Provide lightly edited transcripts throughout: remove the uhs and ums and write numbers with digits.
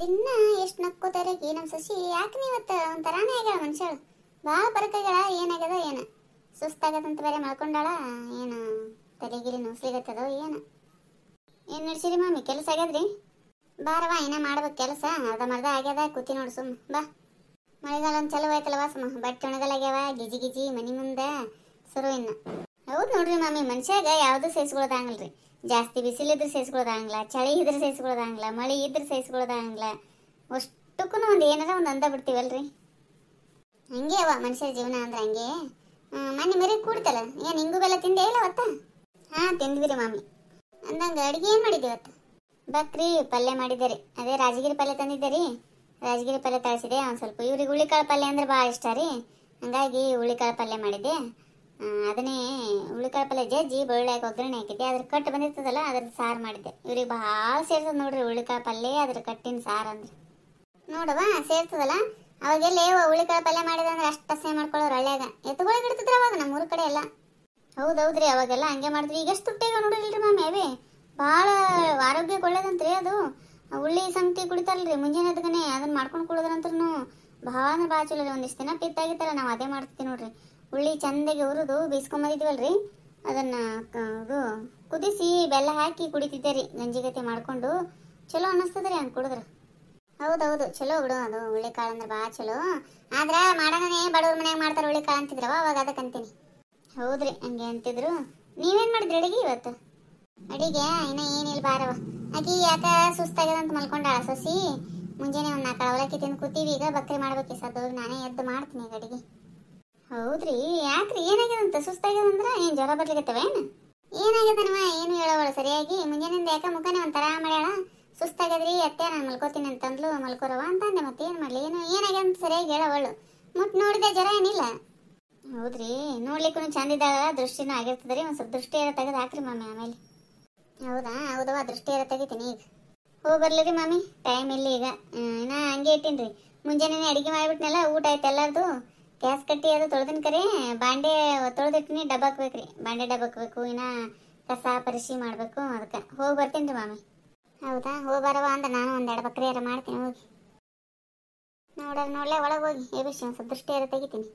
ದಿನ ಎಷ್ಟು ನಕ್ಕೋತಾರೆ ನಮ್ಮ ಸಸಿ. ಯಾಕೆ ನೀವತ್ತ ಒಂಥರಾನೇ ಆಗ್ಯಾಳ ಮನುಷ್ಯಳು, ಭಾಳ ಬರಕಾಗ್ಯಾಳ. ಏನಾಗ್ಯದ ಏನು ಸುಸ್ತಾಗದಂತ ಬೇರೆ ಮಾಡ್ಕೊಂಡಾಳ, ಏನು ತಲೆಗಿರಿ ನುಸ್ಲಿಗತ್ತದೋ ಏನು ನಡ್ಸಿರಿ ಮಾಮಿ? ಕೆಲಸ ಆಗ್ಯದ್ರಿ? ಬಾರವಾ, ಇನ್ನ ಮಾಡ್ಬೇಕು ಕೆಲಸ. ಅರ್ಧ ಮರ್ಧ ಆಗ್ಯದ, ಕೂತಿ ನೋಡು ಸುಮ್ಮ ಬಾ. ಮಳೆಗಾಲ ಒಂದು ಚಲೋ ಆಯ್ತಲ್ಲ ವಾಸಮ್ಮ, ಬಟ್ಟೆ ಒಣಗಲಾಗ್ಯಾವ, ಗಿಜಿ ಗಿಜಿ ಮನಿ ಮುಂದೆ ಸುರು ಇನ್ನು. ಹೌದು ನೋಡ್ರಿ ಮಾಮಿ, ಮನುಷ್ಯಾಗ ಯಾವುದು ಸಹಿಸ್ಕೊಳ್ಳೋದಾಗಲ್ರಿ. ಜಾಸ್ತಿ ಬಿಸಿಲಿದ್ರೆ ಸಹಿಸ್ಕೊಳ್ಳೋದಾಗಂಗಿಲ್ಲ, ಚಳಿ ಇದ್ರೆ ಸಹಿಸ್ಕೊಳ್ಳೋದಾಗಂಗಿಲ್ಲ, ಮಳೆ ಇದ್ರೆ ಸಹಿಸ್ಕೊಳ್ಳೋದಾಗಂಗಿಲ್ಲ. ಅಷ್ಟಕ್ಕೂ ಒಂದು ಏನಾರ ಒಂದು ಅಂದ ಬಿಡ್ತೀವಲ್ರಿ. ಹಂಗೆ ಅವ ಮನುಷ್ಯರ ಜೀವನ ಅಂದ್ರೆ ಹಂಗೆ. ಮೊನ್ನೆ ಮರಿ ಕೂಡ್ತಲ್ಲ, ಏನು ಹಿಂಗು ಬೆಲ್ಲ ತಿಂದೆ ಇಲ್ಲ ಅವತ್ತ? ಹಾಂ ತಿಂದ್ವಿ ರೀ ಮಾಮಿ. ಅಂದಂಗೆ ಅಡುಗೆ ಏನು ಮಾಡಿದ್ದೆ ಇವತ್ತು? ಬಕ್ರಿ ಪಲ್ಯ ಮಾಡಿದ್ದೆ ರೀ. ಅದೇ ರಾಜಗಿರಿ ಪಲ್ಯ ತಂದಿದ್ದೆ ರೀ, ರಾಜಗಿರಿ ಪಲ್ಯ ತಳಿಸಿದೆ. ಒಂದು ಸ್ವಲ್ಪ ಇವ್ರಿಗೆ ಹುಳಿಕಾಳು ಪಲ್ಯ ಅಂದ್ರೆ ಭಾಳ ಇಷ್ಟ ರೀ, ಹಂಗಾಗಿ ಹುಳಿಕಾಳು ಪಲ್ಯ ಮಾಡಿದ್ದೆ. ಅದನ್ನೇ ಹುಳಿಕಾಳು ಪಲ್ಯ ಜಜ್ಜಿ ಬೆಳ್ಳುಳ್ಳಿ ಹಾಕಿ ಒಗ್ಗರಣೆ ಹಾಕಿದ್ದೆ. ಅದ್ರ ಕಟ್ಟು ಬಂದಿರ್ತದಲ್ಲ, ಅದ್ರ ಸಾರು ಮಾಡಿದ್ದೆ. ಇವ್ರಿಗೆ ಭಾಳ ಸೇರ್ತದೆ ನೋಡ್ರಿ ಹುಳಿಕಾಳು ಪಲ್ಯ, ಅದ್ರ ಕಟ್ಟಿನ ಸಾರು ಅಂದ್ರೆ ನೋಡವ ಸೇರ್ತದಲ್ಲ. ಅವಾಗೆಲ್ಲ ಹುಳಿಕಾಳು ಪಲ್ಯ ಮಾಡಿದೆ ಅಂದ್ರೆ ಅಷ್ಟು ಹಸೆ ಮಾಡ್ಕೊಳ್ಳೋರು ಹಳ್ಳ್ಯಾಗ ಎತ್ತುಗಳಿಗೆ ಇಡ್ತಿದ್ರು ಅವಾಗ ನಮ್ಮ ಊರ ಕಡೆ ಎಲ್ಲ. ಹೌದೌದ್ರಿ, ಅವಾಗೆಲ್ಲ ಹಂಗೆ ಮಾಡಿದ್ವಿ. ಈಗಷ್ಟು ತುಟ್ಟಿಗ ನೋಡಿಲ್ರಿ ಮಾಮಿ, ಅವೇ ಭಾಳ ಆರೋಗ್ಯಕ್ಕೆ ಒಳ್ಳೇದಂತ್ರಿ ಅದು. ಹುಳ್ಳಿ ಸಂಗತಿ ಕುಡಿತಾರಲ್ರಿ ಮುಂಜಾನೆ ಎದ್ಗನೆ, ಅದನ್ನ ಮಾಡ್ಕೊಂಡು ಕುಡಿದ್ರಂತ್ರೂ ಭಾಳ ಅಂದ್ರೆ ಭಾಳ ಚಲೋ ರೀ. ಒಂದಿಷ್ಟು ದಿನ ಪಿತ್ತಾಗಿತ್ತಲ್ಲ, ನಾವು ಅದೇ ಮಾಡ್ತೀವಿ ನೋಡ್ರಿ. ಹುಳ್ಳಿ ಚಂದಾಗಿ ಹುರಿದು ಬೀಸ್ಕೊಂಬಂದಿದ್ವಲ್ರಿ, ಅದನ್ನು ಇದು ಕುದಿಸಿ ಬೆಲ್ಲ ಹಾಕಿ ಕುಡಿತಿದ್ದೆ ರೀ, ಗಂಜಿಗತೆ ಮಾಡಿಕೊಂಡು. ಚಲೋ ಅನ್ನಿಸ್ತದೆ ರೀ ಹಂಗೆ ಕುಡಿದ್ರೆ. ಹೌದೌದು ಚಲೋ ಬಿಡು, ಅದು ಹುಳಿಕಾಳು ಅಂದ್ರೆ ಭಾಳ ಚಲೋ. ಆದ್ರೆ ಮಾಡೋಣನೇ ಬಡವ್ರ ಮನ್ಯಾಗ ಮಾಡ್ತಾರೆ ಹುಳಿಕಾಳು ಅಂತಿದ್ರವ ಅವಾಗ, ಅದಕ್ಕೆ ಅಂತೀನಿ. ಹೌದ್ರಿ ಹಂಗೆ ಅಂತಿದ್ರು. ನೀವೇನು ಮಾಡಿದ್ರಿ ಅಡಿಗೆ ಇವತ್ತು? ಅಡಿಗೆ ಇನ್ನ ಏನಿಲ್ಲ ಬಾರವ. ಆಕಿ ಯಾಕ ಸುಸ್ತಾಗ್ಯದಂತ ಮಲ್ಕೊಂಡಾಳ ಸೊಸಿ. ಮುಂಜಾನೆ ಒಂದು 4 ಅವಲಕ್ಕಿ ತಿಂದು ಕೂತೀವಿ, ಈಗ ಬಕ್ರಿ ಮಾಡ್ಬೇಕು ಸದ್ದು. ನಾನೇ ಎದ್ದು ಮಾಡ್ತೀನಿ ಈಗ ಅಡಿಗೆ. ಹೌದ್ರಿ, ಯಾಕ್ರಿ ಏನಾಗ್ಯದಂತ? ಸುಸ್ತಾಗ್ಯದಂದ್ರ ಏನು ಜ್ವರ ಬರ್ಲಿಕ್ಕತ್ತವೇನು? ಏನಾಗ್ಯದನವ ಏನು ಹೇಳೋವಳು ಸರಿಯಾಗಿ. ಮುಂಜಾನೆಯಿಂದ ಯಾಕ ಮುಖನೇ ಒಂಥರ ಮಾಡ್ಯಾಳ. ಸುಸ್ತಾಗ್ಯದ್ರಿ ಅತ್ತೆ, ನಾನು ಮಲ್ಕೋತೀನಿ ಅಂತಂದ್ಲು. ಮಲ್ಕೋರವ ಅಂತಂದೆ, ಮತ್ತೆ ಏನು ಮಾಡಲಿ, ಏನಾಗ್ಯದ ಅಂತ ಸರಿಯಾಗಿ ಹೇಳೋವಳು. ಮುಟ್ಟು ನೋಡಿದೆ ಜ್ವರ ಏನಿಲ್ಲ. ಹೌದ್ರಿ, ನೋಡ್ಲಿಕ್ಕೂ ಚಂದ ಇದ್ದಾಳ, ದೃಷ್ಟಿನೂ ಆಗಿರ್ತದ್ರಿ. ಒಂದು ಸ್ವಲ್ಪ ದೃಷ್ಟಿ ಏರ ತೆಗೆದು ಹಾಕ್ರಿ ಮಾಮಿ ಆಮೇಲೆ. ಹೌದಾ? ಹೌದವ, ದೃಷ್ಟಿ ಏರ ತೆಗಿತೀನಿ ಈಗ. ಹೋಗಿ ಬರ್ಲಿ ರೀ ಮಾಮಿ, ಟೈಮ್ ಇಲ್ಲಿ ಈಗ. ಇನ್ನ ಹಂಗೆ ಇಟ್ಟೀನಿ ರೀ. ಮುಂಜಾನೆ ಅಡಿಗೆ ಮಾಡಿಬಿಟ್ನಲ್ಲ, ಊಟ ಆಯ್ತು ಎಲ್ಲರದು. ಗ್ಯಾಸ್ ಕಟ್ಟಿ ಅದು ತೊಳೆದಿನ ಕರೆ, ಬಾಂಡೆ ತೊಳೆದಿಟ್ಟಿನಿ, ಡಬ್ಬ ಹಾಕ್ಬೇಕ್ರಿ. ಬಾಂಡೆ ಡಬ್ಬ ಹಾಕ್ಬೇಕು, ಇನ್ನ ಕಸ ಪರಿಶಿ ಮಾಡಬೇಕು. ಅದಕ್ಕೆ ಹೋಗಿ ಬರ್ತೀನಿ ರೀ ಮಾಮಿ. ಹೌದಾ? ಹೋಗಿ ಬರವ ಅಂದ್ರೆ ನಾನು ಒಂದೆರಡು ಬಕ್ರಿ ಏರ ಮಾಡ್ತೀನಿ ಹೋಗಿ. ನೋಡಲೆ ಒಳಗೆ ಹೋಗಿ ಎಬಿಸಿ ಒಂದು ಸ್ವಲ್ಪ ದೃಷ್ಟಿ ಏರ ತೆಗಿತೀನಿ.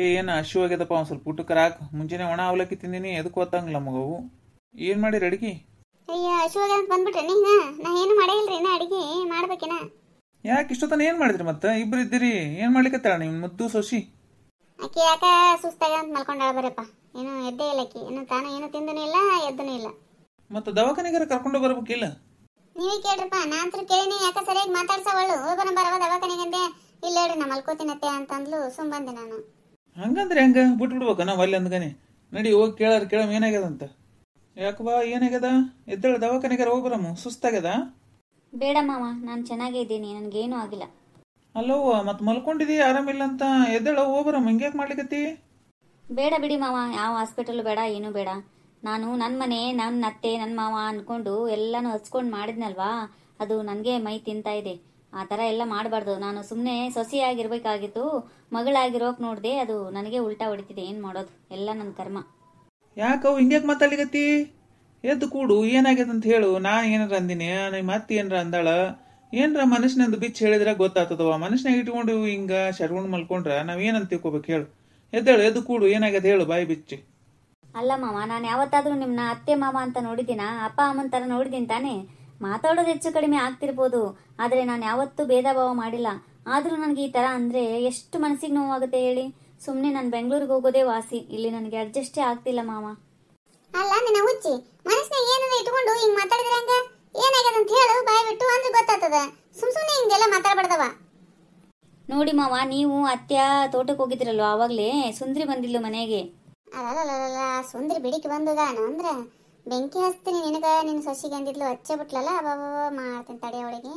ಏನು ಹಶು ಆಗ್ಯದಪ್ಪ, ಒಂದು ಸ್ವಲ್ಪ ಊಟಕ್ಕೆ ಹಾಕು. ಮುಂಜಾನೆ ಒಣ ಅವಲಕ್ಕಿ ತಿಂದಿನಿ, ಎದಕ್ಕೆ ಓದ್ತಂಗಿಲ್ಲ ಮಗವು. ಏನು ಮಾಡಿರಿ ಅಡಿಗೆ? ಅಯ್ಯ ಹಶುವಾಗ ಅಂತ ಬಂದ್ಬಿಟ್ರೆ ನೀ? ನಾ ಏನು ಮಾಡೇ ಇಲ್ರಿ, ಇನ್ನ ಅಡಿಗೆ ಮಾಡ್ಬೇಕೇನ. ಯಾಕೆ ಇಷ್ಟೊತ್ತನ ಏನು ಮಾಡಿದ್ರಿ? ಮತ್ತೆ ಇಬ್ರು ಇದ್ದೀರಿ, ಏನು ಮಾಡ್ಲಿಕ್ಕತ್ತಾಳ ನಿಮ್ಮ ಮುದ್ದು ಸೊಸಿ? ಆಕಿ ಯಾಕ ಸುಸ್ತಾಗ ಅಂತ ಮಲ್ಕೊಂಡಾಳ ಬರಪ್ಪ. ಏನು ಎದ್ದೇ ಇಲ್ಲ ಆಕಿ, ಇನ್ನು ತಾನು ಏನು ತಿಂದನೂ ಇಲ್ಲ ಎದ್ದನೂ ಇಲ್ಲ. ಮತ್ತೆ ದವಾಖಾನೆಗಾರ ಕರ್ಕೊಂಡು ಬರ್ಬೇಕಿಲ್ಲ? ನೀವೇ ಕೇಳ್ರಪ್ಪ, ನಾನಂತೂ ಕೇಳಿನಿ. ಯಾಕ ಸರಿಯಾಗಿ ಮಾತಾಡ್ಸವಳು. ಹೋಗೋಣ ಬರವ ದವಾಖಾನೆಗಂದೆ. ಇಲ್ಲ ಹೇಳ್ರಿ ನಾ ಮಲ್ಕೋತೀನತ್ತೆ ಅಂತಂದ್ಲು, ಸುಮ್ ಬಂದೆ ನಾನು. ಹಂಗಂದ್ರೆ ಹೆಂಗ ಬಿಟ್ಬಿಡ್ಬೇಕ ನಾವು ಅಲ್ಲಿ ಅಂದ್ಗಾನೆ. ನಡಿ ಹೋಗಿ ಕೇಳಮ್ ಏನಾಗ್ಯದಂತ. ಯಾಕವಾ ಏನಾಗ್ಯದ? ಎದ್ದೇಳ ದವಾಖಾನೆಗಾರ ಹೋಗಿ ಬರಮ್ಮ, ಸುಸ್ತಾಗ್ಯದ? ಬೇಡ ಮಾವ, ನಾನು ಚೆನ್ನಾಗೇ ಇದ್ದೀನಿ, ನನಗೇನು ಆಗಿಲ್ಲ. ಅಲ್ಲವ್ವ, ಮತ್ತೆ ಮಲ್ಕೊಂಡಿದ್ದೀ ಆರಾಮಿಲ್ಲ ಅಂತ. ಎದ್ದೇಳ ಹೋಗಿ ಬರಮ್ಮ, ಹಿಂಗ್ಯಾಕೆ ಮಾಡ್ಲಿಕತ್ತಿ? ಬೇಡ ಬಿಡಿ ಮಾವ, ಯಾವ ಹಾಸ್ಪಿಟಲ್ ಬೇಡ, ಏನೂ ಬೇಡ. ನಾನು ನನ್ನ ಮನೆ, ನನ್ನ ಅತ್ತೆ, ನನ್ನ ಮಾವ ಅಂದ್ಕೊಂಡು ಎಲ್ಲನೂ ಹಚ್ಕೊಂಡು ಮಾಡಿದ್ನಲ್ವಾ, ಅದು ನನಗೆ ಮೈ ತಿಂತಾ ಇದೆ. ಆ ಥರ ಎಲ್ಲ ಮಾಡಬಾರ್ದು. ನಾನು ಸುಮ್ಮನೆ ಸೊಸೆಯಾಗಿರ್ಬೇಕಾಗಿತ್ತು, ಮಗಳಾಗಿರೋಕೆ ನೋಡಿದೆ, ಅದು ನನಗೆ ಉಲ್ಟಾ ಹೊಡಿತಿದೆ. ಏನು ಮಾಡೋದು, ಎಲ್ಲ ನನ್ನ ಕರ್ಮ. ಯಾಕವು ಹಿಂಗ್ಯಾಕೆ ಮಾತಾಡ್ಲಿಕತ್ತಿ? ಎದ್ದು ಕೂಡು, ಏನಾಗ್ಯದ ಅಂತ ಹೇಳು. ನಾ ಏನಾರ ಅಂದಿನಿ? ನಿಮ್ಮ ಅತ್ತಿ ಏನಾರ ಅಂದಾಳ? ಏನ್ರ ಮನುಷ್ಯನಂದು ಬಿಚ್ಚಿ ಹೇಳಿದ್ರೆ ಗೊತ್ತಾಗ್ತದವ. ಮನುಷ್ಯನಾಗ ಇಟ್ಕೊಂಡು ಹಿಂಗ ಶರ್ಗೊಂಡು ಮಲ್ಕೊಂಡ್ರ ನಾವೇನಂತ ತಿಳ್ಕೊಬೇಕು ಹೇಳು? ಎದ್ದೇಳು, ಎದ್ದು ಕೂಡು, ಏನಾಗ್ಯದ ಹೇಳು ಬಾಯಿ ಬಿಚ್ಚಿ. ಅಲ್ಲ ಮಾವ, ನಾನು ಯಾವತ್ತಾದ್ರೂ ನಿಮ್ಮನ್ನ ಅತ್ತೆ ಮಾವ ಅಂತ ನೋಡಿದ್ದೀನ? ಅಪ್ಪ ಅಮ್ಮನ ಥರ ನೋಡಿದ್ದೀನಿ ತಾನೇ? ಮಾತಾಡೋದು ಹೆಚ್ಚು ಕಡಿಮೆ ಆಗ್ತಿರ್ಬೋದು, ಆದರೆ ನಾನು ಯಾವತ್ತೂ ಭೇದ ಭಾವ ಮಾಡಿಲ್ಲ. ಆದರೂ ನನಗೆ ಈ ಥರ ಅಂದರೆ ಎಷ್ಟು ಮನಸ್ಸಿಗೆ ನೋವಾಗುತ್ತೆ ಹೇಳಿ. ಸುಮ್ಮನೆ ನಾನು ಬೆಂಗಳೂರಿಗೆ ಹೋಗೋದೇ ವಾಸಿ, ಇಲ್ಲಿ ನನಗೆ ಅಡ್ಜಸ್ಟೇ ಆಗ್ತಿಲ್ಲ ಮಾವ. ಅಲ್ಲ ನಿನ್ನ ಹುಚ್ಚಿ, ಮನಸ್ಸಿನಾಗ ಏನಾರ ಇಟ್ಕೊಂಡು ಹಿಂಗ್ ಮಾತಾಡಿದ್ರೆ ಹಂಗ? ಏನಾಗ್ಯದ ಅಂತ ಹೇಳು ಬಾಯ್ ಬಿಟ್ಟು, ಅಂದ್ರೆ ಗೊತ್ತಾಗ್ತದ. ಸುಮ್ನೆ ಹಿಂಗೆಲ್ಲ ಮಾತಾಡ್ಬಾರ್ದವ. ನೋಡಿ ಮಾವ, ನೀವು ಅತ್ಯ ತೋಟಕ್ಕೆ ಹೋಗಿದ್ರಲ್ವ, ಆವಾಗಲೇ ಸುಂದ್ರಿ ಬಂದಿಲ್ಲ ಮನೆಗೆ. ಅಲ್ಲ ಸುಂದ್ರಿ ಬಿಡಿಕೆ ಬಂದದಾನ ಅಂದ್ರೆ ಬೆಂಕಿ ಹಚ್ತೀನಿ ನಿನಗ, ನಿನ್ನ ಸೊಸಿಗೆ ಅಂದಿದ್ಲು, ಹಚ್ಚೆ ಬಿಟ್ಲಲ್ಲ. ಅಬ್ಬ ಮಾಡ್ತೀನಿ ತಡೆ ಅವಳಿಗೆ.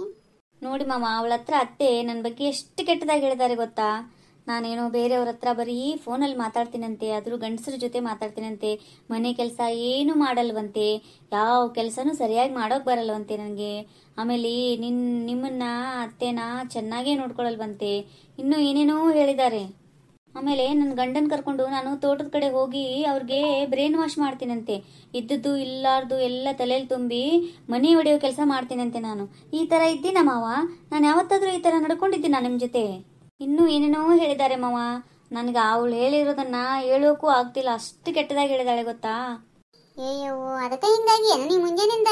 ನೋಡಿ ಮಾವ, ಅವಳ ಹತ್ರ ಅತ್ತೆ ನನ್ನ ಬಗ್ಗೆ ಎಷ್ಟು ಕೆಟ್ಟದಾಗಿ ಹೇಳಿದ್ದಾರೆ ಗೊತ್ತಾ? ನಾನೇನೋ ಬೇರೆಯವ್ರ ಹತ್ರ ಬರೀ ಫೋನಲ್ಲಿ ಮಾತಾಡ್ತೀನಂತೆ, ಆದರೂ ಗಂಡಸರ ಜೊತೆ ಮಾತಾಡ್ತೀನಂತೆ, ಮನೆ ಕೆಲಸ ಏನೂ ಮಾಡಲ್ವಂತೆ, ಯಾವ ಕೆಲಸನೂ ಸರಿಯಾಗಿ ಮಾಡೋಕೆ ಬರಲ್ವಂತೆ ನನಗೆ. ಆಮೇಲೆ ನಿಮ್ಮನ್ನ ಅತ್ತೆನ ಚೆನ್ನಾಗೇ ನೋಡ್ಕೊಳಲ್ವಂತೆ, ಇನ್ನೂ ಏನೇನೋ ಹೇಳಿದ್ದಾರೆ. ಆಮೇಲೆ ನನ್ನ ಗಂಡನ ಕರ್ಕೊಂಡು ನಾನು ತೋಟದ ಕಡೆ ಹೋಗಿ ಅವ್ರಿಗೆ ಬ್ರೈನ್ ವಾಶ್ ಮಾಡ್ತೀನಂತೆ. ಇದ್ದದ್ದು ಇಲ್ಲಾರ್ದು ಎಲ್ಲ ತಲೆಯಲ್ಲಿ ತುಂಬಿ ಮನೆ ಹೊಡೆಯೋ ಕೆಲಸ ಮಾಡ್ತೀನಂತೆ. ನಾನು ಈ ಥರ ಇದ್ದೀನ ಮಾವ? ನಾನು ಯಾವತ್ತಾದ್ರೂ ಈ ಥರ ನಡ್ಕೊಂಡಿದ್ದೀನ ನಿಮ್ಮ ಜೊತೆ? ಇನ್ನೂ ಏನೇನೋ ಹೇಳಿದ್ದಾರೆ ಮಾವ. ನನಗೆ ಅವಳು ಹೇಳಿರೋದನ್ನ ಹೇಳೋಕ್ಕೂ ಆಗ್ತಿಲ್ಲ, ಅಷ್ಟು ಕೆಟ್ಟದಾಗಿ ಹೇಳಿದಾಳೆ ಗೊತ್ತಾ. ಅಯ್ಯೋ, ಅದಕ್ಕೆ ಹಿಂಗಾಗಿ ಏನು ನೀ ಮುಂಜಾನಿಂದ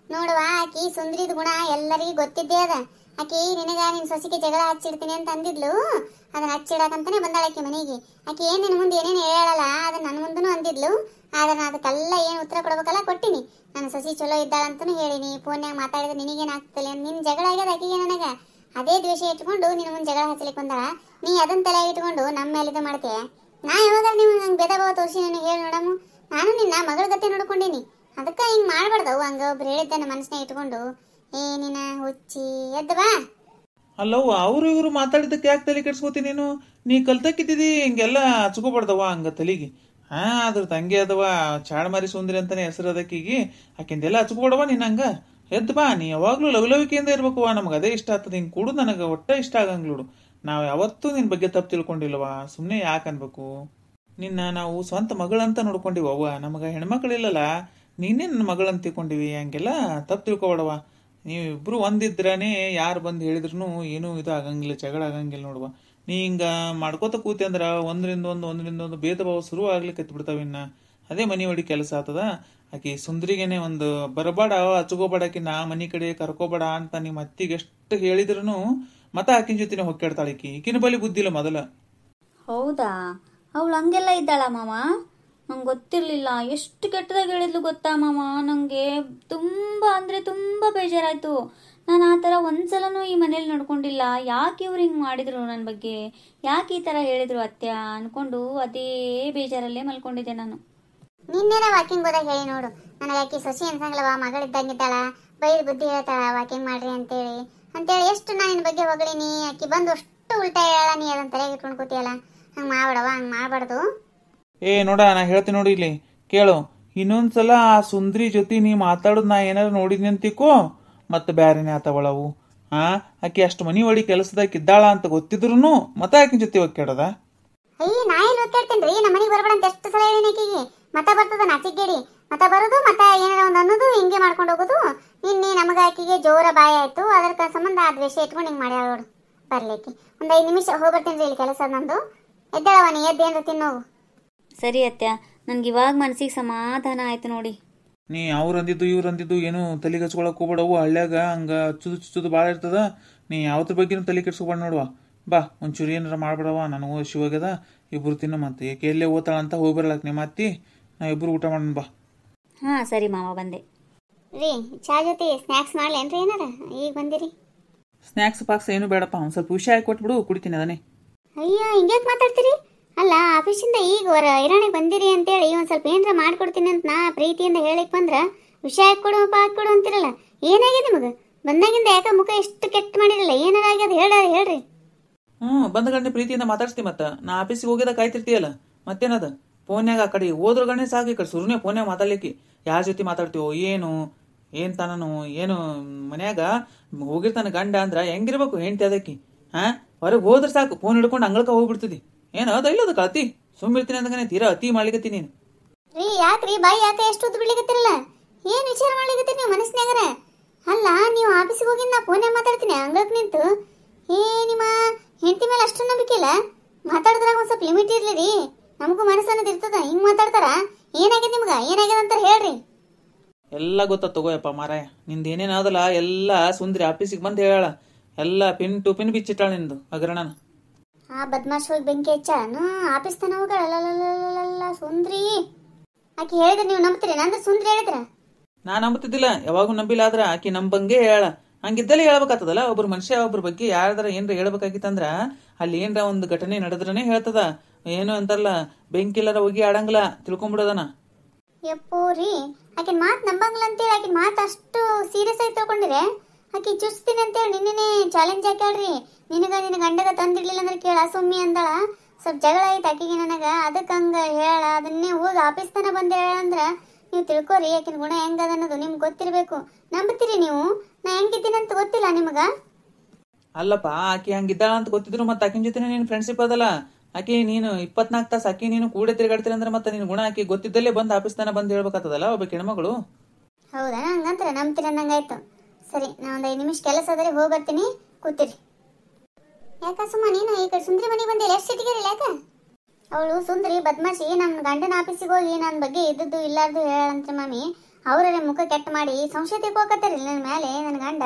ನೋಡುವ. ಆಕಿ ಸುಂದ್ರಿದ ಗುಣ ಎಲ್ಲರಿಗೂ ಗೊತ್ತಿದ್ದೇ ಅದ. ಆಕಿ ನಿನಗ ನಿನ್ ಸೊಸಿಗೆ ಜಗಳ ಹಚ್ಚಿಡ್ತೀನಿ ಅಂತ ಅಂದಿದ್ಲು. ಅದನ್ನ ಹಚ್ಚಿಡಕಂತಾನೆ ಬಂದಾಳ ಆಕಿ ಮನೆಗೆ. ಆಕಿ ಏನ್ ನಿನ್ ಮುಂದೆ ಏನೇನು ಹೇಳಲ್ಲ ಅದನ್ನ ನನ್ನ ಮುಂದೂ ಅಂದಿದ್ಲು. ಆದ್ರೆ ನಾನು ಅದಕ್ಕೆಲ್ಲ ಏನು ಉತ್ತರ ಕೊಡ್ಬೇಕಲ್ಲ ಕೊಟ್ಟಿನಿ. ನನ್ನ ಸೊಸಿ ಚಲೋ ಇದ್ದಾಳಂತನೂ ಹೇಳಿನಿ. ಫೋನ್ಯಾಗ ಮಾತಾಡಿದ್ರೆ ನಿನಗೇನು ಆಗ್ತಿಲ್ಲ, ನಿನ್ ಜಗಳ ಆಗ್ಯದ ಆಕಿಗೆ ನನಗ. ಅದೇ ದ್ವೇಷ ಇಟ್ಕೊಂಡು ನಿನ್ನ ಮುಂದೆ ಜಗಳ ಹಚ್ಚಲಿಕ್ಕೆ ಬಂದಾಳ. ನೀ ಅದನ್ನ ತಲೆ ಇಟ್ಕೊಂಡು ನಮ್ಮ ಮೇಲೆ ಇದು ಮಾಡ್ತೀಯ. ನಾ ಯಾವಾಗ ನೀವು ನಂಗೆ ಭೇದ ಭಾವ ತೋರಿಸಿ ನನಗೆ ಹೇಳಿ ನೋಡಮ್ಮ. ನಾನು ನಿನ್ನ ಮಗಳ ಗತೆ ನೋಡ್ಕೊಂಡೀನಿ. ಅದಕ್ಕೆ ಹಿಂಗೆ ಮಾಡ್ಬಾರ್ದವು. ಹಂಗ ಒಬ್ರು ಹೇಳಿದ್ದನ್ನ ಮನಸ್ಸಿನಾಗ ಇಟ್ಕೊಂಡು ಏನಿನ ಹುಚ್ಚಿ ಎದ್ದು ಬಾ. ಅಲ್ಲವ್ವ, ಅವರು ಇವರು ಮಾತಾಡಿದ್ದಕ್ಕೆ ಯಾಕೆ ತಲೆ ಕೆಡ್ಸ್ಕೊತಿ ನೀನು? ನೀ ಕಲ್ತಕ್ಕಿದ್ದಿದಿ ಹಿಂಗೆಲ್ಲ ಹಚ್ಕೋಬಾರ್ದವ ಹಂಗ ತಲೆಗೆ. ಅದ್ರ ತಂಗಿ ಅದವ ಚಾಡ್ಮಾರಿ ಸುಂದರಿ ಅಂತಾನೆ ಹೆಸರು ಅದಕ್ಕೀಗಿ. ಆಕಿಂದೆಲ್ಲ ಹಚ್ಕೋಬೇಡವ ನೀನ್ ಹಂಗ. ಎದ್ದು ಬಾ. ನೀ ಯಾವಾಗ್ಲೂ ಲವಲವಿಕೆಯಿಂದ ಇರ್ಬೇಕವ. ನಮ್ಗೆ ಅದೇ ಇಷ್ಟ ಆಗ್ತದೆ. ಹಿಂಗೆ ಕೂಡು ನನಗೆ ಒಟ್ಟ ಇಷ್ಟ ಆಗಂಗ್ಲೋಡು. ನಾವು ಯಾವತ್ತೂ ನಿನ್ ಬಗ್ಗೆ ತಪ್ಪು ತಿಳ್ಕೊಂಡಿಲ್ವಾ? ಸುಮ್ಮನೆ ಯಾಕೆ ಅನ್ಬೇಕು? ನಿನ್ನ ನಾವು ಸ್ವಂತ ಮಗಳಂತ ನೋಡ್ಕೊಂಡಿವ. ಅವ್ವ ನಮಗ ಹೆಣ್ಮಕ್ಳಿಲ್ಲಲ್ಲ, ನೀನೇ ನನ್ನ ಮಗಳಂತ ತಿಳ್ಕೊಂಡಿವಿ. ಹಂಗೆಲ್ಲ ತಪ್ಪು ತಿಳ್ಕೊಬೇಡವ. ನೀವಿಬ್ರು ಒಂದಿದ್ರನೇ ಯಾರು ಬಂದು ಹೇಳಿದ್ರು ಏನೂ ಇದು ಆಗಂಗಿಲ್ಲ, ಜಗಳ ಆಗಂಗಿಲ್ಲ ನೋಡುವ. ನೀ ಹಿಂಗ ಮಾಡ್ಕೋತ ಕೂತಿ ಅಂದ್ರ ಒಂದರಿಂದ ಒಂದು ಭೇದ ಭಾವ ಶುರು ಆಗ್ಲಿಕ್ಕೆ ಬಿಡ್ತಾವ. ಇನ್ನ ಅದೇ ಮನಿ ಹೊಡಿ ಕೆಲಸ ಆಗ್ತದ. ಆಕಿ ಸುಂದ್ರಿಗೇನೆ ಒಂದು ಬರಬೇಡ, ಹಚ್ಕೋಬೇಡ, ಆಕಿನ ಮನಿ ಕಡೆ ಕರ್ಕೋಬೇಡ ಅಂತ ನಿಮ್ಮ ಅತ್ತಿಗೆ ಎಷ್ಟು ಹೇಳಿದ್ರು ಮತ್ತ ಆಕಿನ ಜೊತೆನೆ ಹೊಕ್ಕಾಡ್ತಾಳೆ. ಈಕಿನ ಬಳಿ ಬುದ್ಧಿಲ್ಲ ಮೊದಲ. ಹೌದಾ? ಅವಳು ಹಂಗೆಲ್ಲ ಇದ್ದಾಳ ಮಾವ? ನಂಗೆ ಗೊತ್ತಿರಲಿಲ್ಲ. ಎಷ್ಟು ಕೆಟ್ಟದಾಗಿ ಹೇಳಿದ್ಲು ಗೊತ್ತಾ ಮಾವ? ನನಗೆ ತುಂಬ ಅಂದರೆ ತುಂಬ ಬೇಜಾರಾಯಿತು. ನಾನು ಆ ಥರ ಒಂದ್ಸಲನೂ ಈ ಮನೇಲಿ ನಡ್ಕೊಂಡಿಲ್ಲ. ಯಾಕೆ ಇವ್ರು ಹಿಂಗೆ ಮಾಡಿದ್ರು ನನ್ನ ಬಗ್ಗೆ? ಯಾಕೆ ಈ ಥರ ಹೇಳಿದ್ರು ಅತ್ಯ ಅಂದ್ಕೊಂಡು ಅದೇ ಬೇಜಾರಲ್ಲೇ ಮಲ್ಕೊಂಡಿದ್ದೆ ನಾನು. ನಿನ್ನೇನ ವಾಕಿಂಗ್ ಹೋದಾಗ ಹೇಳಿ ನೋಡು. ನನಗೆ ಆಕಿ ಸೊಸಿ ಅನ್ಸಂಗ್ಲವ, ಮಗಳಿದ್ದಂಗಿದ್ದಾಳ, ಬೈದ್ ಬುದ್ಧಿ ಹೇಳ್ತಾಳ ವಾಕಿಂಗ್ ಮಾಡ್ರಿ ಅಂತೇಳಿ ಎಷ್ಟು ನಾನು ನಿನ್ನ ಬಗ್ಗೆ ಹೊಗಳಿನಿ. ಆಕಿ ಬಂದು ಅಷ್ಟು ಉಲ್ಟಾ ಹೇಳ. ನೀ ಅದನ್ನ ತಲೆಗೆ ಇಟ್ಕೊಂಡು ಕೂತಿಯಲ್ಲ. ಹಂಗೆ ಮಾಡ್ಬೇಡವ, ಹಂಗೆ ಮಾಡಬಾರ್ದು. ನೋಡ, ನಾ ಹೇಳ್ತೀನಿ ನೋಡಿ, ಇಲ್ಲಿ ಕೇಳು. ಇನ್ನೊಂದ್ಸಲ ಆ ಸುಂದ್ರಿ ಜೊತೆ ನೀ ಮಾತಾಡೋದು ನಾ ಏನಾರು ನೋಡಿದ್ನಿ ಅಂತಿಕೋ, ಮತ್ತೆ ಬ್ಯಾರೇನೆ ಆತವಳವು. ಆಕಿ ಅಷ್ಟು ಮನಿ ಒಡಿ ಕೆಲಸದಾಗ ಇದ್ದಾಳ ಅಂತ ಗೊತ್ತಿದ್ರು ಮತ್ತೆ ಆಕಿನ ಜೊತೆ ಒಕ್ಕಾಡದ. ಅಯ್ಯ, ನಾ ಎಲ್ಲಿ ಒಕ್ಕಾಡ್ತೇನ್ರಿ? ನಮ್ಮ ಮನೆಗೆ ಬರಬೇಡ ಅಂತ ಎಷ್ಟು ಸಲ ಹೇಳಿನ ಆಕಿಗೆ. ಮತ ಬರ್ತದ ನಾಚಿಗೇಡಿ, ಮತ ಬರೋದು ಮತ್ತ ಏನಾರ ಒಂದು ಅನ್ನೋದು, ಹಿಂಗೆ ಮಾಡ್ಕೊಂಡು ಹೋಗೋದು. ನಿನ್ನೆ ನಮಗ ಆಕಿಗೆ ಜೋರ ಬಾಯ ಆಯ್ತು. ಅದರ ಸಂಬಂಧ ಆ ದ್ವೇಷ ಇಟ್ಕೊಂಡು ಹಿಂಗೆ ಮಾಡ್ಯಾಳ ನೋಡು. ಬರ್ಲಿಕ್ಕೆ ಒಂದು 5 ನಿಮಿಷ ಹೋಗ್ಬರ್ತೇನ್ರಿ, ಇಲ್ಲಿ ಕೆಲಸ ನಂದು. ಎದ್ದಾಳವ, ನೀ ಎದ್ದೇನ್ರ ತಿನ್ನೋವು. ಸರಿ ಅತ್ಯ, ನನ್ಗೆ ಇವಾಗ ಮನಸ್ಸಿಗೆ ಸಮಾಧಾನ ಆಯ್ತು ನೋಡಿ. ನೀ ಅವ್ರಂದಿದ್ದು ಇವ್ರಂದಿದ್ದು ಏನು ತಲೆಗೆ ಹಚ್ಕೊಳಕ್ ಹೋಗ್ಬೇಡವು. ಹಳ್ಳ್ಯಾಗ ಹಂಗ ಚುಚ್ಚುದು ಭಾಳ ಇರ್ತದ. ನೀ ಯಾವ್ದ್ರ ಬಗ್ಗೆನೂ ತಲೆ ಕೆಡ್ಸ್ಕೊಬೇಡ ನೋಡುವ. ಬಾ, ಒಂಚೂರು ಏನಾರ ಮಾಡ್ಬೇಡವ. ನನಗೂ ಶಿವಾಗ್ಯದ, ಇಬ್ರು ತಿನ್ನ. ಮತ್ತೆ ಏಕೆ ಎಲ್ಲೇ ಓದ್ತಾಳ ಅಂತ ಹೋಗಿ ಬರಲಕ್ ನಿಮ್ಮ ಅತ್ತಿ. ನಾ ಇಬ್ರು ಊಟ ಮಾಡೋಣ ಬಾ. ಹಾಂ ಸರಿ ಮಾವ, ಬಂದೆ ರೀ. ಚಾ ಜೊತೆ ಸ್ನ್ಯಾಕ್ಸ್ ಮಾಡ್ಲೇನ್ರಿ ಏನಾರ? ಈಗ ಬಂದಿರಿ. ಸ್ನ್ಯಾಕ್ಸ್ ಪಾಕ್ಸ್ ಏನು ಬೇಡಪ್ಪ, ಒಂದು ಸ್ವಲ್ಪ ವಿಷಯ ಹಾಕಿ ಕೊಟ್ಬಿಡು, ಕುಡಿತೀನಿ ಅದನ್ನೇ. ಅಯ್ಯ, ಹಿಂಗ್ಯಾಕೆ ಮಾತಾಡ್ತೀರಿ? ಅಲ್ಲ, ಆಫೀಸಿಂದ ಈಗ ಇರಾಣಿಗೆ ಬಂದಿರಿ ಅಂತೇಳಿ ಒಂದು ಸ್ವಲ್ಪ ಏನಾರ ಮಾಡ್ಕೊಡ್ತೀನಿ ಅಂತ ನಾ ಪ್ರೀತಿಯಿಂದ ಹೇಳಿಕ್ ಬಂದ್ರ ವಿಷಯ ಹಾಕ್ಕೊಡು ಅಂತಿರಲ್ಲ. ಏನಾಗಿದೆ ನಿಮಗೆ? ಬಂದಾಗಿಂದ ಯಾಕ ಮುಖ ಎಷ್ಟು ಕೆಟ್ಟ ಮಾಡಿರಲ್ಲ? ಏನಾರ ಆಗ್ಯದ ಹೇಳ್ರಿ. ಬಂದ ಗಂಟೆ ಪ್ರೀತಿಯಿಂದ ಮಾತಾಡ್ಸ್ತಿ. ಮತ್ತ ನಾ ಆಫೀಸಿಗೆ ಹೋಗಿದ ಕಾಯ್ತಿರ್ತೀಯಲ್ಲ, ಮತ್ತೇನದ? ಫೋನ್ಯಾಗ ಆ ಕಡೆ ಹೋದ್ರ ಗಣೆ ಸಾಕು. ಈ ಕಡೆ ಸುರ್ನೆ ಫೋನ್ಯಾಗ ಮಾತಾಡ್ಲಿಕ್ಕೆ ಯಾರ ಜೊತೆ ಮಾತಾಡ್ತೀವೋ ಏನ್ ತಾನನು ಏನು ಮನ್ಯಾಗ ಹೋಗಿರ್ತಾನ ಗಂಡ ಅಂದ್ರ ಹೆಂಗಿರ್ಬೇಕು ಹೆಂಡತಿ ಅದಕ್ಕೆ? ಹೊರಗೆ ಹೋದ್ರ ಸಾಕು, ಫೋನ್ ಹಿಡ್ಕೊಂಡು ಅಂಗಳಕ ಹೋಗ್ಬಿಡ್ತದಿ. ಏನು ಅದ ಇಲ್ಲ ಅದಕ್ಕೆ ಅತಿ ಸುಮ್ಮಿರ್ತೀನಿ ಅಂದಗನೆ ತೀರಾ ಅತಿ ಮಾಡ್ಲಿಕತ್ತೀನಿ ನೀನು. ರೀ, ಯಾಕ್ರಿ ಬಾಯಿ ಯಾಕೆ ಎಷ್ಟು ಉದ್ದು ಬಿಡ್ಲಿಕತ್ತಿರಲ್ಲ? ಏನ್ ವಿಚಾರ ಮಾಡ್ಲಿಕತ್ತೀರಿ ನೀವು ಮನಸ್ಸಿನಾಗರ? ಅಲ್ಲ, ನೀವು ಆಫೀಸಿಗೆ ಹೋಗಿ ನಾ ಫೋನ್ಯಾಗ ಮಾತಾಡ್ತೀನಿ ಅಂಗಳಕ್ಕೆ ನಿಂತು. ನಿಮ್ಮ ಹೆಂಡತಿ ಮೇಲೆ ಅಷ್ಟು ನಂಬಿಕೆ ಇಲ್ಲ? ಮಾತಾಡಿದ್ರಾಗ ಒಂದ್ ಸ್ವಲ್ಪ ಲಿಮಿಟ್ ಇರ್ಲಿ ರೀ. ನಮಗೂ ಮನಸ್ಸು ಅನ್ನೋದು ಇರ್ತದ. ಹಿಂಗ್ ಮಾತಾಡ್ತಾರ? ಏನಾಗಿದೆ ನಿಮ್ಗ? ಏನಾಗಿದೆ ಅಂತ ಹೇಳ್ರಿ. ಎಲ್ಲ ಗೊತ್ತ ತಗೋಯಪ್ಪ ಮಾರಾಯ. ನಿಂದ ಏನೇನಾದಲ್ಲ ಎಲ್ಲ ಸುಂದ್ರಿ ಆಫೀಸಿಗೆ ಬಂದು ಹೇಳ. ಎಲ್ಲ ಪಿನ್ ಟು ಪಿನ್ ಬಿಚ್ಚಿಟ್ಟಾಳ ನಿಂದು ಹಗರಣನ. ಆ ಬದ್ಮಾಶ್ ಹೋಗಿ ಬೆಂಕಿ ಹಚ್ಚಾಳ ಆಫೀಸ್ ತನ ಹೋಗಳ ಸುಂದ್ರಿ. ಆಕಿ ಹೇಳಿದ್ರೆ ನೀವು ನಂಬ್ತೀರಿ? ನಂದ್ರೆ ಸುಂದ್ರಿ ಹೇಳಿದ್ರ ನಾ ನಂಬುತ್ತಿದ್ದಿಲ್ಲ, ಯಾವಾಗೂ ನಂಬಿಲ್ಲ. ಆದ್ರ ಆಕಿ ನಂಬಂಗೆ ಹೇಳ. ಹಂಗಿದ್ದಲ್ಲೇ ಹೇಳ್ಬೇಕಾಗ್ತದಲ್ಲ. ಒಬ್ರು ಮನುಷ್ಯ ಒಬ್ರ ಬಗ್ಗೆ ಯಾರ್ದಾರ ಏನ್ರ ಹೇಳ್ಬೇಕಾಗಿತ್ತಂದ್ರ ಅಲ್ಲಿ ಏನ್ರ ಒಂದು ಘಟನೆ ನಡೆದ್ರನೇ ಹೇಳ್ತದ. ಏನು ಅಂತಾರಲ್ಲ, ಬೆಂಕಿಲ್ಲರ ಹೋಗಿ ಆಡಂಗಿಲ್ಲ, ತಿಳ್ಕೊಂಬಿಡೋದನ. ಯಪ್ಪೋ ರೀ, ಆಕಿನ ಮಾತು ನಂಬಂಗಿಲ್ಲ ಅಂತೇಳಿ ಆಕಿನ ಮಾತು ಅಷ್ಟು ಸೀರಿಯಸ್ ಆಗಿ ತಿಳ್ಕೊಂಡಿರೆ. ಆಕಿ ಚುಚ್ತೀನಿ ಅಂತೇಳಿ ನಿನ್ನೆ ಚಾಲೆಂಜ್ ಹಾಕ್ಯಾಳ್ರಿ. ನಿನ್ನ ಗಂಡಗ ತಂದಿಡ್ಲಿಲ್ಲ ಅಂದ್ರೆ ಕೇಳ ಸುಮ್ಮಿ ಅಂದಳ. ಸ್ವಲ್ಪ ಜಗಳ ಐತೆ ಆಕಿಗೆ ನನಗ, ಅದಕ್ಕೆ ಹಂಗ ಹೇಳ. ಅದನ್ನೇ ಹೋಗಿ ಆಫೀಸ್ ತನ ಬಂದು ಹೇಳಂದ್ರ ನೀವು ತಿಳ್ಕೊರಿ ಆಕಿನ ಗುಣ ಹೆಂಗದ ಅನ್ನೋದು ನಿಮ್ಗೆ ಗೊತ್ತಿರ್ಬೇಕು. ನಂಬುತ್ತೀರಿ ನೀವು? ನಾ ಹೆಂಗಿದ್ದೀನಿ ಅಂತ ಗೊತ್ತಿಲ್ಲ ನಿಮಗ? ಅಲ್ಲಪ್ಪ, ಆಕಿ ಹಂಗಿದ್ದಾಳ ಅಂತ ಗೊತ್ತಿದ್ರು ಮತ್ತೆ ಆಕಿನ ಜೊತೆ ನೀನ್ ಫ್ರೆಂಡ್ಶಿಪ್ ಅದಲ್ಲ, ಆಕಿ ನೀನು 24 ತಾಸು ಆಕಿ ನೀನು ಕೂಡೆ ತಿರುಗಾಡ್ತೀರಿ ಅಂದ್ರೆ ಮತ್ತೆ ನಿನ್ ಗುಣ ಆಕಿ ಗೊತ್ತಿದ್ದಲ್ಲೇ ಬಂದು ಆಫೀಸ್ ತನ ಬಂದು ಹೇಳ್ಬೇಕಾಗ್ತದಲ್ಲ ಒಬ್ಬ ಹೆಣ್ಮಗಳು. ಹೌದಾ, ಹಂಗಂತ್ರ ನಂಬ್ತೀರ ಅಂದಂಗಾಯ್ತು. ಸರಿ, ನಾ ಒಂದು 5 ನಿಮಿಷ ಕೆಲಸ ಆದರೆ ಹೋಗಿ ಬರ್ತೀನಿ, ಕೂತಿರಿ. ಯಾಕ ಸುಮ್ಮ ನೀನು ಈ ಕಡೆ ಸುಂದ್ರಿ ಮನೆಗೆ ಬಂದಿಲ್ಲ? ಎಷ್ಟು ಸಿಟಿಗಿರಲ್ಲ ಯಾಕ? ಅವಳು ಸುಂದ್ರಿ ಬದ್ಮಾಶಿ ನನ್ನ ಗಂಡನ ಆಫೀಸಿಗೆ ಹೋಗಿ ನನ್ನ ಬಗ್ಗೆ ಇದ್ದದ್ದು ಇಲ್ಲಾರ್ದು ಹೇಳಂತ್ರಿ ಮಾಮಿ. ಅವರೇ ಮುಖ ಕೆಟ್ಟ ಮಾಡಿ ಸಂಶಯ ತಿಳ್ಕೊಕತ್ತಾರಿ ನನ್ನ ಮೇಲೆ. ನನ್ನ ಗಂಡ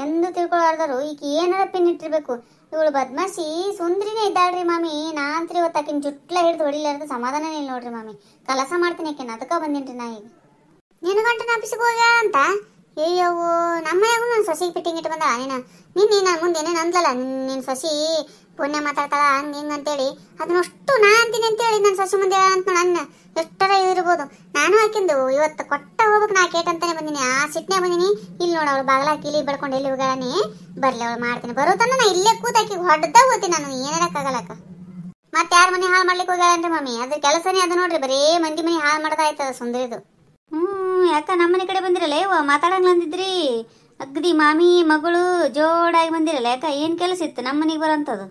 ಎಂದು ತಿಳ್ಕೊಳ್ಳಾರ್ದರು ಈಕಿ ಏನಾರ ಪಿನ್ ಇಟ್ಟಿರ್ಬೇಕು. ಇವಳು ಬದ್ಮಾಶಿ ಸುಂದ್ರಿನೇ ಇದ್ದಾಳ್ರಿ ಮಾಮಿ. ನಾಂತ್ರಿ ಇವತ್ತು ಆಕಿನ ಜುಟ್ಲ ಹಿಡಿದು ಹೊಡಿಲಾರ್ದು ಸಮಾಧಾನ ಇಲ್ಲ ನೋಡ್ರಿ ಮಾಮಿ. ಕೆಲಸ ಮಾಡ್ತೀನಿ ಆಕಿನ, ಅದಕ್ಕೆ ಬಂದಿನ್ರಿ ನಾ ಈಗ. ನಿನ್ನ ಗಂಟನ ಆಫೀಸಿಗೆ ಹೋಗ್ಯ ಅಂತ? ಅಯ್ಯವ್ವೋ, ನಮ್ಮ ಮನೆಯಾಗೂ ನಾನು ಸೊಸಿಗೆ ಫಿಟ್ಟಿಂಗ್ ಇಟ್ಟು ಬಂದ. ನಿನ್ನೆ ನಾನು ಮುಂದೆ ಏನೇನು ಅಂದ್ಲಲ್ಲ, ನಿನ್ನ ಸೊಸಿ ಪುಣ್ಯ ಮಾತಾಡ್ತಾಳ ಹಂಗೆ ಹಿಂಗೆ ಅಂತೇಳಿ, ಅದನ್ನಷ್ಟು ನಾ ಅಂತೀನಿ ಅಂತೇಳಿ ನನ್ನ ಸೊಸಿ ಮುಂದೆ ಅಂತ ನನ್ನ ಎಷ್ಟರ ಇದಿರ್ಬೋದು. ನಾನು ಹಾಕಿಂದು ಇವತ್ತು ಕೊಟ್ಟ ಹೋಗ್ಬೇಕು ನಾ ಕೇಟ್ ಅಂತಾನೆ ಬಂದಿನಿ. ಆ ಸಿಟ್ನೇ ಬಂದಿನಿ. ಇಲ್ಲಿ ನೋಡು ಅವಳು ಬಾಗಲ ಕಿಲಿ ಬಡ್ಕೊಂಡು ಎಲ್ಲಿ ಹೋಗಾನಿ, ಬರ್ಲಿ ಅವಳು ಮಾಡ್ತೀನಿ. ಬರೋತನ ನಾ ಇಲ್ಲೇ ಕೂತಾಕಿ ಹೊಡೆದ ಹೋಗ್ತೀನಿ ನಾನು, ಏನಾರಕ್ಕಾಗಲಕ್ಕ. ಮತ್ತೆ ಯಾರ ಮನೆ ಹಾಳು ಮಾಡ್ಲಿಕ್ಕೆ ಹೋಗ್ಯಾಳನ್ರಿ ಮಾಮಿ? ಅದ್ರ ಕೆಲಸನೇ ಅದು ನೋಡ್ರಿ, ಬರೀ ಮಂದಿ ಮನೆ ಹಾಳು ಮಾಡ್ದ ಆಯ್ತದ ಸುಂದರಿದು. ಯಾಕ ನಮ್ಮನೆ ಕಡೆ ಬಂದಿರಲ್ಲ ಇವ ಮಾತಾಡಂಗ್ ಅಂದಿದ್ರಿ? ಅಗ್ದಿ ಮಾಮಿ ಮಗಳು ಜೋಡಾಗಿ ಬಂದಿರಲ್ಲ, ಯಾಕ ಏನ್ ಕೆಲಸ ಇತ್ತು ನಮ್ಮನಿಗೆ ಬರೋಂಥದ್ದು?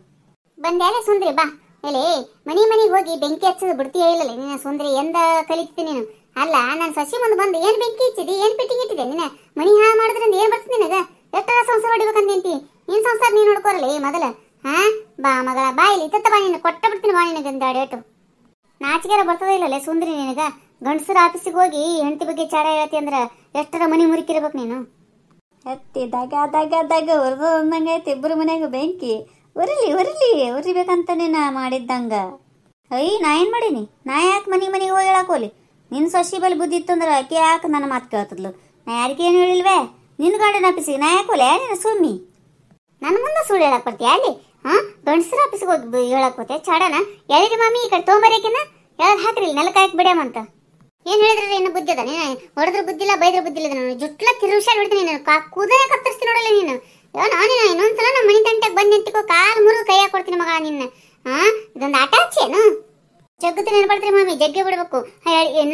ಬಂದ್ಯಾಲೆ ಸುಂದ್ರಿ ಬಾ. ಎಲೆ ಮನೆಗೆ ಹೋಗಿ ಬೆಂಕಿ ಹಚ್ಚೋದು ಬಿಡ್ತೀಯ ಇಲ್ಲಲ್ಲ ನೀನು ಸುಂದ್ರಿ? ಎಂದ ಕಲಿತೀನಿ ನೀನು? ಅಲ್ಲ, ನಾನು ಸಸಿ ಮುಂದೆ ಬಂದು ಏನ್ ಬೆಂಕಿ ಹಚ್ಚಿದಿ, ಏನ್ ಫಿಟ್ಟಿಂಗ್ ಇಟ್ಟಿದೆ ನಿನ್ನ? ಮನಿ ಹಾಳು ಮಾಡಿದ್ರಿಂದ ಏನ್ ಬರ್ತದೆ ನಿನಗ? ಎಷ್ಟರ ಸಂಸಾರ ಹೊಡಿಬೇಕಂತಿ? ಏನ್ ಸಂಸಾರ ನೀನು ನೋಡ್ಕೋರಲ್ಲ ಮೊದಲ? ಹಾ ಬಾ ಮಗಳ, ಬಾ ಇಲ್ಲಿ ಇತ್ತ ಬಾ, ನೀನು ಕೊಟ್ಟ ಬಿಡ್ತೀನಿ ಬಾ ನಿನಗಂದ ಡೇಟು. ನಾಚಿಕೆರ ಬರ್ತದ ಇಲ್ಲಲ್ಲೇ ಸುಂದ್ರಿ ನಿನಗ? ಗಂಡಸರ ಆಫೀಸಿಗೆ ಹೋಗಿ ಹೆಂಡತಿ ಬಗ್ಗೆ ಚಾಡ ಹೇಳ್ತಿ ಅಂದ್ರ ಎಷ್ಟರ ಮನಿ ಮುರಿಕಿರ್ಬೇಕು ನೀನು. ಹತ್ತಿ ದಾಗ ಹೊರದು ಅಂದಂಗೈತಿ ಇಬ್ಬರು ಮನ್ಯಾಗ ಬೆಂಕಿ. ಉರಿಬೇಕಂತಾನೆ ನಾ ಮಾಡಿದ್ದಂಗ. ನಾ ಏನ್ ಮಾಡೀನಿ? ನಾ ಯಾಕೆ ಮನೆಗೆ ಹೋಗಿ ಹೇಳಕೋಲಿ? ನಿನ್ ಸೊಸಿ ಬಲ್ಲಿ ಬುದ್ಧಿ ಇತ್ತಂದ್ರ ಆಕೆ ಯಾಕೆ ನನ್ನ ಮಾತು ಕೇಳ್ತದ್ಲು? ನಾ ಯಾರಿಗೆ ಏನು ಹೇಳಿಲ್ವೇ? ನಿನ್ ಗಂಡನ ಆಫೀಸಿಗೆ ನಾ ಯಾಕೋಲೆ ನೀನು ಸುಮ್ಮಿ? ನನ್ನ ಮುಂದೆ ಸುಳ್ಳು ಹೇಳಕ್ ಬರ್ತೀಯ ಅಲ್ಲಿ? ಹಾ, ಗಂಡಸರ ಆಫೀಸಿಗೆ ಹೋಗಿ ಹೇಳಕ್ ಹೋತೆ ಚಾಡನ? ಎಲ್ಲಿ ಮಾಮಿ ಈ ಕಡೆ ತೊಗೊಂಬರೇಕಿನ ಯಾವ್ದು ಹಾಕ್ರಿ ನೆಲಕ್ಕೆ ಹಾಕಿ ಬಿಡ್ಯಾಮಂತ. ಏನ್ ಹೇಳಿದ್ರೆ ಇನ್ನು ಬುದ್ಧಿ ಅದ? ನೀನು ಹೊಡೆದ್ರ ಬುದ್ಧಿಲ್ಲ, ಬೈದ್ರ ಬುದ್ಧಿಲ್ಲ. ನಾನು ಜುಟ್ಲ ತಿರುಷಾಡ್ ಬಿಡ್ತೀನಿ ನೀನು, ಕೂದಲೇ ಕತ್ತರಿಸ್ತೀನಿ ನೋಡಲ್ಲ ನೀನು. ನಾನು ಇನ್ನೊಂದ್ಸಲ ನಮ್ಮ ಮನೆ ತಂಟೆಗೆ ಬಂದು ನಿಂತಿಕೋ, ಕಾಲು ಮುರಿದು ಕೈ ಹಾಕೊಡ್ತೀನಿ ಮಗ ನಿನ್ನ. ಹಾ, ಇದೊಂದು ಆಟ ಹಚ್ಚೇನು? ಜಗ್ಗತಿ ನೆನಪಡ್ತೀರಿ ಮಾಮಿ, ಜಗ್ಗೆ ಬಿಡ್ಬೇಕು.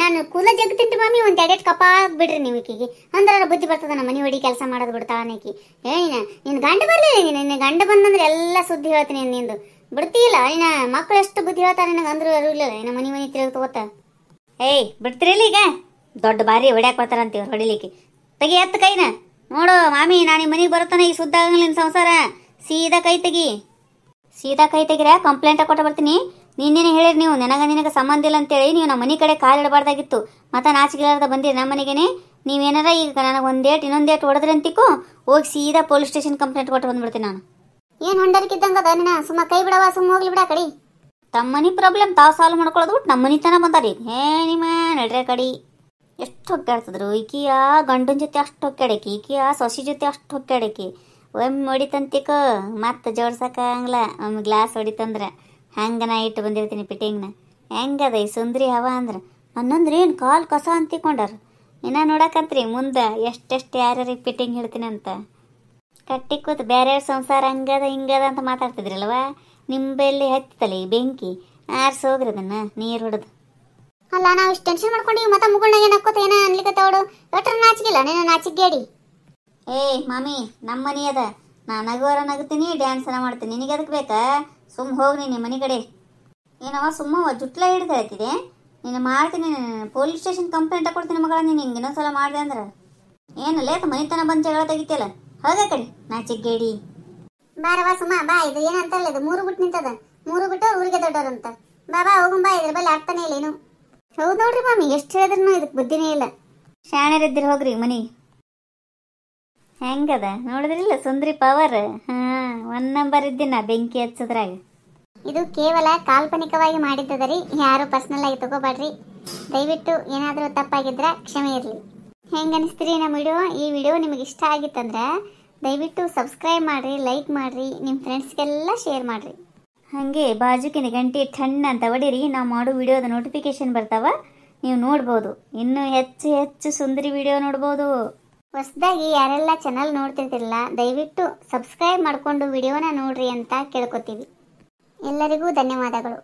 ನಾನು ಕೂದಲ ಜಗ್ಗತಿಂಟಿ ಮಾಮಿ, ಒಂದು 2 ಕಪ್ಪ ಬಿಡ್ರಿ ನೀವು ಈಕಿಗೆ, ಅಂದ್ರೆ ಬುದ್ಧಿ ಬರ್ತದ. ನಮ್ಮ ಮನೆ ಹೊಡಿ ಕೆಲಸ ಮಾಡೋದು ಬಿಡ್ತಾಳನೇಕಿ. ನಿನ್ನ ಗಂಡ ಬರ್ಲಿಲ್ಲ, ನಿನ್ನ ಗಂಡ ಬಂದಂದ್ರೆ ಎಲ್ಲ ಸುದ್ದಿ ಹೇಳ್ತೀನಿ ನಿಂದು. ಬಿಡ್ತೀಲ್ಲ ನಿನ್ನ ಮಕ್ಕಳು ಎಷ್ಟು ಬುದ್ಧಿ ಹೇಳ್ತಾರೆ ನಿನಗೆ ಅಂದ್ರೂ ಇಲ್ಲ. ನಮ್ಮ ಮನೆ ತಿರುಗಿ ತಗೋತ. ಬಿಡ್ತಿರಲ್ಲ ಈಗ? ದೊಡ್ಡ ಬಾರಿ ಹೊಡ್ಯಾಕ್ ಬರ್ತಾರಂತೀವ್ರು ಹೊಡಿಲಿಕ್ಕೆ. ತೆಗಿ ಎತ್ತ ಕೈನ ನೋಡು ಮಾಮಿ, ನಾನು ಈ ಮನೆಗೆ ಬರುತ್ತಾನೆ ಈಗ ಸುದ್ದ ಆಗಂಗಿಲ್ಲ ನಿನ್ನ ಸಂಸಾರ. ಸೀದಾ ಕೈ ತೆಗಿರ, ಕಂಪ್ಲೇಂಟ್ ಕೊಟ್ಟ ಬರ್ತೀನಿ. ನಿನ್ನೇನೆ ಹೇಳಿರಿ ನೀವು ನಿನಗೆ ಸಂಬಂಧ ಇಲ್ಲ ಅಂತೇಳಿ. ನೀವು ನಮ್ಮ ಮನೆ ಕಡೆ ಕಾಲಿಡಬಾರ್ದಾಗಿತ್ತು. ಮತ್ತೆ ನಾಚಿಕೆಲಾರ್ದ ಬಂದಿರಿ ನಮ್ಮ ಮನೆಗೇನೆ. ನೀವೇನಾರ ಈಗ ನನಗೆ ಇನ್ನೊಂದೇಟ್ ಹೊಡೆದ್ರಿ ಅಂತಿಕೋ, ಹೋಗಿ ಸೀದಾ ಪೊಲೀಸ್ ಸ್ಟೇಷನ್ ಕಂಪ್ಲೇಂಟ್ ಕೊಟ್ಟು ಬಂದ್ಬಿಡ್ತೀನಿ ನಾನು. ಏನು ಹೊಂಡರ್ಕಿದ್ದಂಗದ ನಿನ್ನ? ಸುಮ್ಮ ಕೈ ಬಿಡವ, ಸುಮ್ಮ ಹೋಗ್ಲಿ ಬಿಡ ಕಡಿ. ತಮ್ಮ ಮನೆ ಪ್ರಾಬ್ಲಮ್ ತಾವು ಸಾಲ್ವ್ ಮಾಡ್ಕೊಳ್ಳೋದು ಬಿಟ್ಟು ನಮ್ಮ ಮನೆ ತನ ಬಂದಾರಿ. ನಿಮ್ಮ ನಡ್ರೆ ಕಡಿ. ಎಷ್ಟು ಹೊಕ್ಕಾಡ್ತಿದ್ರು ಈಕಿಯ ಗಂಡನ ಜೊತೆ ಅಷ್ಟು ಹೊಕ್ಕಾಡಕಿ, ಈಕಿಯ ಸೊಸಿ ಜೊತೆ ಅಷ್ಟು ಹೊಕ್ಕಾಡಕಿ. ಒಮ್ಮೆ ಹೊಡಿತಂತಿಕ ಮತ್ತೆ ಜೋಡ್ಸಕ್ಕಾಗಂಗಿಲ್ಲ. ಒಮ್ಮೆ ಗ್ಲಾಸ್ ಹೊಡಿತಂದ್ರೆ ಹಂಗೆ ನಾ ಇಟ್ಟು ಬಂದಿರ್ತೀನಿ ಪಿಟ್ಟಿಂಗ್ನ. ಹೆಂಗದ ಈ ಸುಂದ್ರಿ ಹವ ಅಂದ್ರೆ? ಅನ್ನಂದ್ರೆ ಏನು ಕಾಲು ಕಸ ಅಂತಿಕೊಂಡಾರ. ಇನ್ನ ನೋಡಕಂತ್ರಿ ಮುಂದೆ ಎಷ್ಟೆಷ್ಟು ಯಾರ್ಯಾರಿಗೆ ಪಿಟ್ಟಿಂಗ್ ಹೇಳ್ತೀನಿ ಅಂತ. ಕಟ್ಟಿ ಕೂತು ಬೇರೆ ಸಂಸಾರ ಹಂಗದ ಹಿಂಗದ ಅಂತ ಮಾತಾಡ್ತಿದ್ರಲ್ವ? ನಿಂಬೆಲ್ಲಿ ಹತ್ತಿತಲ್ಲ ಈ ಬೆಂಕಿ, ಆರ್ಸಿ ಹೋಗ್ರಿ ಅದನ್ನ ನೀರು ಹೊಡೆದು. ಅಲ್ಲ, ನಾವು ಇಷ್ಟು ಟೆನ್ಷನ್ ಮಾಡ್ಕೊಂಡಿವಿ, ಮತ್ತೆ ಮುಗುಳ್ನಾಗ ಏನು ಹಾಕೋತ ಏನೋ ಅನ್ಲಿಕತ್ತವಡು. ಎಟ್ರ ನಾಚಿಗಿಲ್ಲ ನೀನು? ನಾಚಿಗೇಡಿ. ಮಾಮಿ, ನಮ್ಮ ಮನೆ ಅದ, ನಾ ನಗುವರ ನಗ್ತೀನಿ, ಡ್ಯಾನ್ಸನ ಮಾಡ್ತೀನಿ. ನಿನಗೆ ಅದಕ್ಕೆ ಬೇಕಾ? ಸುಮ್ಮ ಹೋಗಿ ನೀನು ಮನೆ ಕಡೆ. ಏನವ ಸುಮ್ಮ ಜುಟ್ಲ ಹಿಡಿದು ಹೇಳ್ತಿದೆ ನೀನು? ಮಾಡ್ತೀನಿ, ಪೊಲೀಸ್ ಸ್ಟೇಷನ್ ಕಂಪ್ಲೇಂಟ್ ಕೊಡ್ತೀನಿ ಮಗಳ. ನೀನು ಹಿಂಗೆ ಇನ್ನೊಂದ್ಸಲ ಮಾಡಿದೆ ಅಂದ್ರೆ ಏನಲ್ಲ ಮನೆತನ ಬಂದು ಜಗಳ ತೆಗಿತಿಯಲ್ಲ, ಹೋಗ ಕಡೆ ನಾಚಿಗೇಡಿ. ಬಾರವಾ ಸುಮ್ಮ ಬಾ. ಇದು ಏನಂತಲ್ಲ, ಇದು 3 ಬಿಟ್ಟು ನಿಂತದ. 3 ಬಿಟ್ಟು ಊರಿಗೆ ದೊಡ್ಡವ್ರಂತ. ಬಾ ಹೋಗಂ ಬಾ. ಇದ್ರ ಬಲ್ಲಿ ಅರ್ಥನೇ ಇಲ್ಲ ಏನು. ಹೌದು ನೋಡ್ರಿ ಮಾಮಿ, ಎಷ್ಟು ಹೇಳಿದ್ರು ಇದಕ್ಕೆ ಬುದ್ಧಿನೇ ಇಲ್ಲ. ಶಾಣರಿದ್ದಿರಿ ಹೋಗ್ರಿ ಮನಿ. ಹೆಂಗದ ನೋಡಿದ್ರಿಲ್ಲ ಸುಂದ್ರಿ ಪವರ್? ಹಾ, 1 ನಂಬರ್ ಇದ್ದೀನ ಬೆಂಕಿ ಹಚ್ಚದ್ರಾಗ. ಇದು ಕೇವಲ ಕಾಲ್ಪನಿಕವಾಗಿ ಮಾಡಿದ್ದದರಿ, ಯಾರು ಪರ್ಸನಲ್ ಆಗಿ ತಗೋಬೇಡ್ರಿ. ದಯವಿಟ್ಟು ಏನಾದರೂ ತಪ್ಪಾಗಿದ್ರ ಕ್ಷಮೆ ಇರಲಿ. ಹೆಂಗೆ ಅನಿಸ್ತೀರಿ ನಮ್ಮ ವಿಡಿಯೋ? ಈ ವಿಡಿಯೋ ನಿಮಗೆ ಇಷ್ಟ ಆಗಿತ್ತಂದ್ರೆ ದಯವಿಟ್ಟು ಸಬ್ಸ್ಕ್ರೈಬ್ ಮಾಡಿರಿ, ಲೈಕ್ ಮಾಡಿರಿ, ನಿಮ್ಮ ಫ್ರೆಂಡ್ಸ್ಗೆಲ್ಲ ಶೇರ್ ಮಾಡಿರಿ. ಹಾಗೆ ಬಾಜುಕಿನ ಗಂಟೆ ಠಣ್ಣ ಅಂತ ಹೊಡೀರಿ. ನಾವು ಮಾಡೋ ವಿಡಿಯೋದ ನೋಟಿಫಿಕೇಶನ್ ಬರ್ತಾವ, ನೀವು ನೋಡ್ಬೋದು. ಇನ್ನೂ ಹೆಚ್ಚು ಸುಂದರಿ ವಿಡಿಯೋ ನೋಡ್ಬೋದು. ಹೊಸದಾಗಿ ಯಾರೆಲ್ಲ ಚಾನಲ್ ನೋಡ್ತಿರ್ತಿರಲ್ಲ, ದಯವಿಟ್ಟು ಸಬ್ಸ್ಕ್ರೈಬ್ ಮಾಡಿಕೊಂಡು ವಿಡಿಯೋನ ನೋಡ್ರಿ ಅಂತ ಕೇಳ್ಕೊತೀವಿ. ಎಲ್ಲರಿಗೂ ಧನ್ಯವಾದಗಳು.